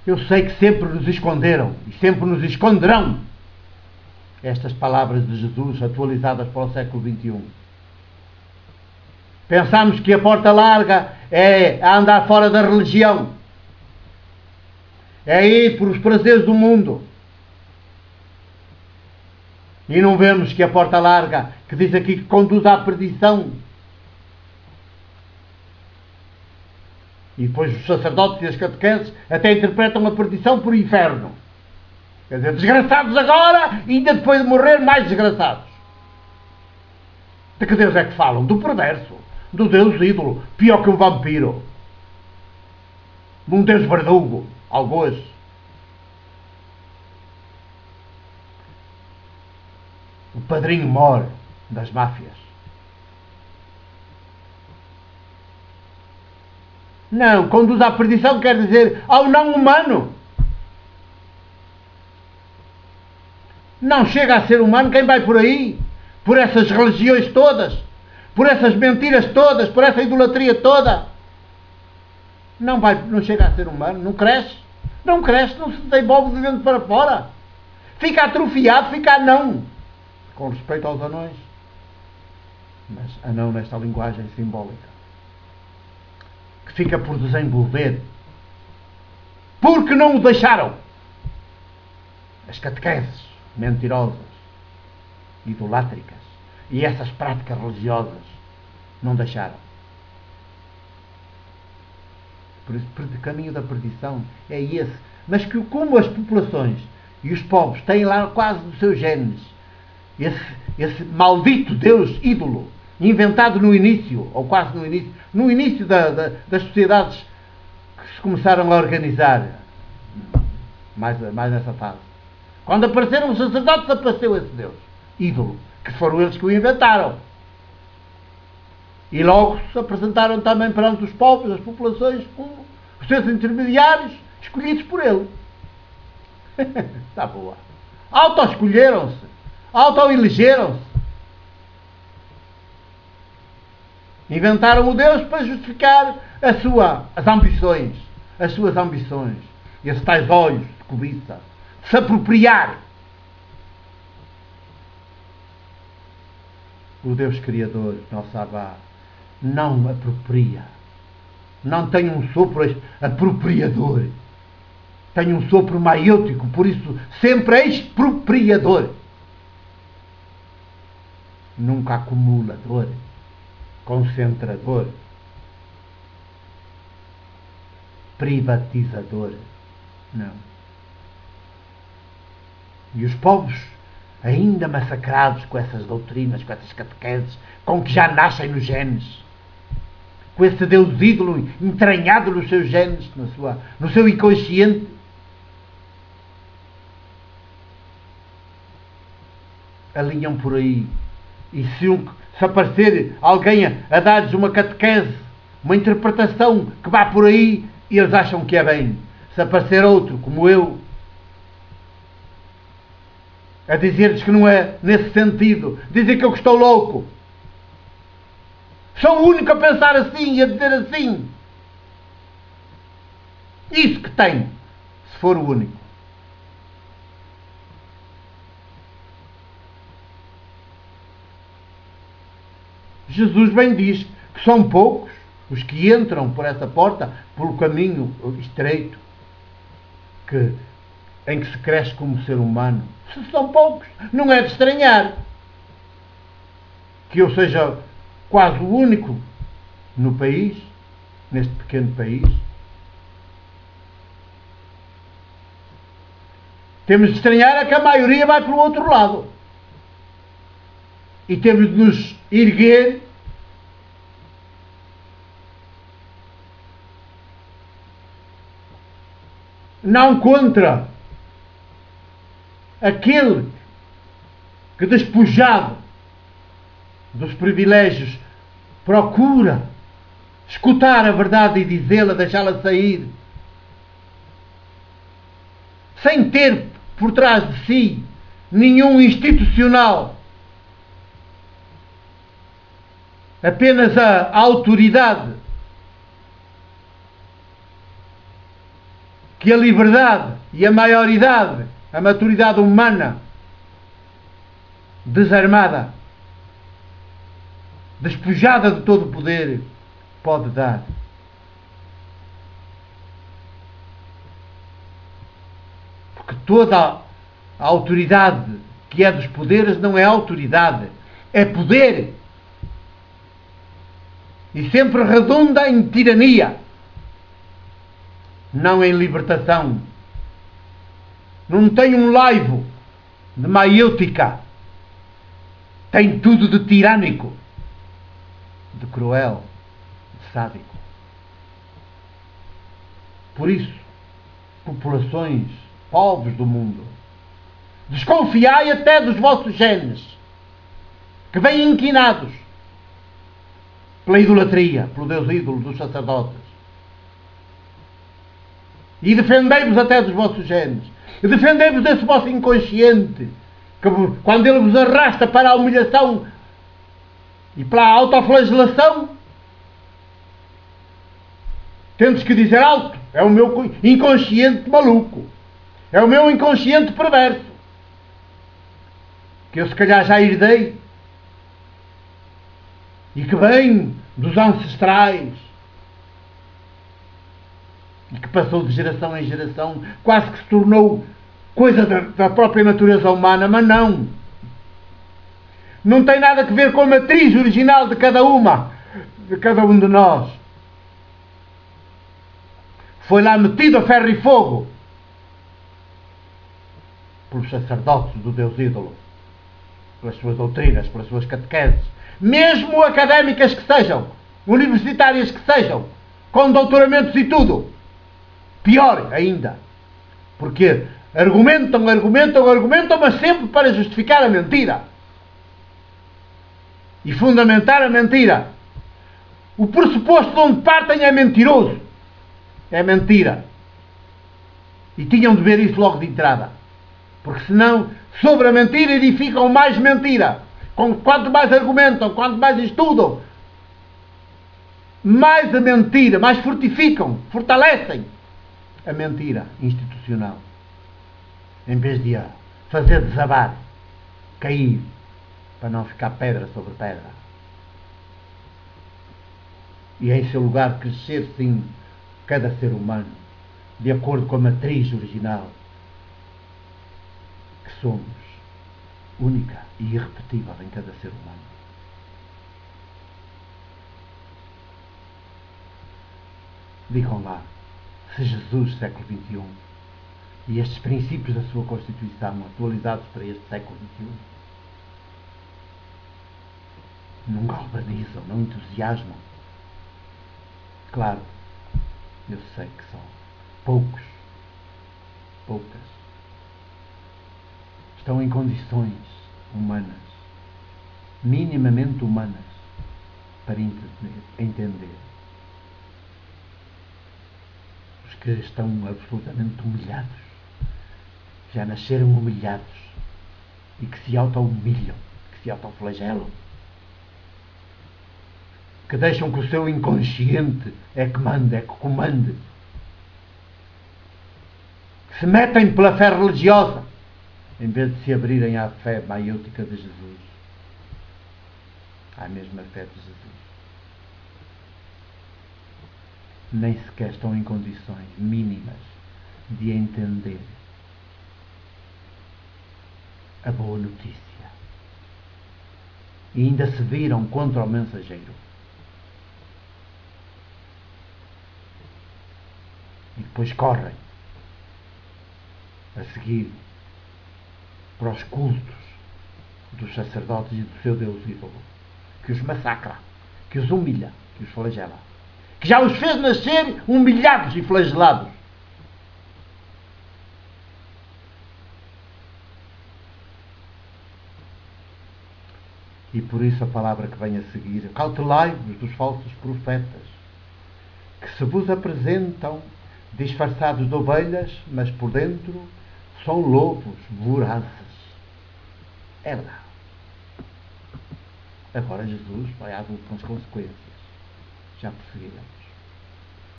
Eu sei que sempre nos esconderam e sempre nos esconderão estas palavras de Jesus atualizadas para o século XXI. Pensamos que a porta larga é a andar fora da religião, é ir por os prazeres do mundo. E não vemos que a porta larga, que diz aqui que conduz à perdição. E depois os sacerdotes e as catequeses até interpretam a perdição por inferno. Quer dizer, desgraçados agora e ainda depois de morrer mais desgraçados. De que Deus é que falam? Do perverso, do Deus ídolo, pior que um vampiro, de um Deus verdugo, algoz. O padrinho mor das máfias. Não, conduz à perdição quer dizer ao não humano. Não chega a ser humano quem vai por aí, por essas religiões todas, por essas mentiras todas, por essa idolatria toda. Não chega a ser humano, não cresce, não se desenvolve de dentro para fora. Fica atrofiado, fica anão. Com respeito aos anões, mas anão nesta linguagem simbólica, que fica por desenvolver, porque não o deixaram as catequeses mentirosas, idolátricas e essas práticas religiosas não deixaram. Por isso, o caminho da perdição é esse, mas que como as populações e os povos têm lá quase dos seus genes esse maldito Deus ídolo, inventado no início, ou quase no início das sociedades que se começaram a organizar, mais nessa fase. Quando apareceram os sacerdotes, apareceu esse Deus ídolo, que foram eles que o inventaram. E logo se apresentaram também perante os povos, as populações, como os seus intermediários, escolhidos por ele. Está boa. Auto-escolheram-se. Auto-elegeram-se. Inventaram o Deus para justificar as suas ambições. E esses tais olhos de cobiça. De se apropriar. O Deus Criador, nosso Abá, não apropria. Não tem um sopro apropriador. Tem um sopro maiêutico, por isso sempre é expropriador. Nunca acumulador, concentrador, privatizador. Não. E os povos, ainda massacrados com essas doutrinas, com essas catequeses, com que já nascem nos genes, com esse Deus ídolo entranhado nos seus genes, no seu inconsciente, alinham por aí. E se aparecer alguém a dar-lhes uma catequese, uma interpretação que vá por aí, eles acham que é bem. Se aparecer outro, como eu, a dizer-lhes que não é nesse sentido, dizem que eu estou louco. Sou o único a pensar assim e a dizer assim. Isso que tenho, se for o único. Jesus bem diz que são poucos os que entram por essa porta, pelo caminho estreito, em que se cresce como ser humano. Se são poucos, não é de estranhar que eu seja quase o único no país, neste pequeno país. Temos de estranhar é que a maioria vai para o outro lado. E temos de nos erguer não contra aquele que, despojado dos privilégios, procura escutar a verdade e dizê-la, deixá-la sair, sem ter por trás de si nenhum institucional, apenas a autoridade que a liberdade e a maioridade, a maturidade humana, desarmada, despojada de todo o poder, pode dar. Porque toda a autoridade que é dos poderes não é autoridade, é poder. E sempre redunda em tirania, não em libertação. Não tem um laivo de maiêutica, tem tudo de tirânico, de cruel, de sádico. Por isso, populações, povos do mundo, desconfiai até dos vossos genes, que vêm inquinados pela idolatria, pelo Deus ídolo dos sacerdotes. E defendei-vos até dos vossos genes. E defendei-vos desse vosso inconsciente, que quando ele vos arrasta para a humilhação e para a autoflagelação, tendes que dizer alto: é o meu inconsciente maluco, é o meu inconsciente perverso, que eu se calhar já herdei e que vem dos ancestrais e que passou de geração em geração, quase que se tornou coisa da própria natureza humana. Mas não tem nada a ver com a matriz original de cada um de nós. Foi lá metido a ferro e fogo pelos sacerdotes do Deus ídolo, pelas suas doutrinas, pelas suas catequeses, mesmo académicas que sejam, universitárias que sejam, com doutoramentos e tudo. Pior ainda, porque argumentam, mas sempre para justificar a mentira e fundamentar a mentira. O pressuposto de onde partem é mentiroso, é mentira, e tinham de ver isso logo de entrada, porque senão sobre a mentira edificam mais mentira. Quanto mais argumentam, quanto mais estudam, mais a mentira, mais fortificam, fortalecem a mentira institucional, em vez de a fazer desabar, cair, para não ficar pedra sobre pedra. E em seu lugar crescer, sim, cada ser humano, de acordo com a matriz original, que somos, única e irrepetível em cada ser humano. Digam lá, se Jesus, século XXI, e estes princípios da sua Constituição atualizados para este século XXI, não galvanizam, não entusiasmam. Claro, eu sei que são poucas, estão em condições humanas, minimamente humanas, para entender. Os que estão absolutamente humilhados, já nasceram humilhados, e que se auto-humilham, que se autoflagelam, que deixam que o seu inconsciente é que mande, é que comande, que se metem pela fé religiosa, em vez de se abrirem à fé maiêutica de Jesus, à mesma fé de Jesus. Nem sequer estão em condições mínimas de entender a boa notícia. E ainda se viram contra o mensageiro. E depois correm a seguir para os cultos dos sacerdotes e do seu Deus ídolo, que os massacra, que os humilha, que os flagela, que já os fez nascer humilhados e flagelados. E por isso a palavra que vem a seguir: cautelai-vos dos falsos profetas, que se vos apresentam disfarçados de ovelhas, mas por dentro são lobos vorazes. É verdade. Agora Jesus vai à luta com as consequências. Já perseguiremos.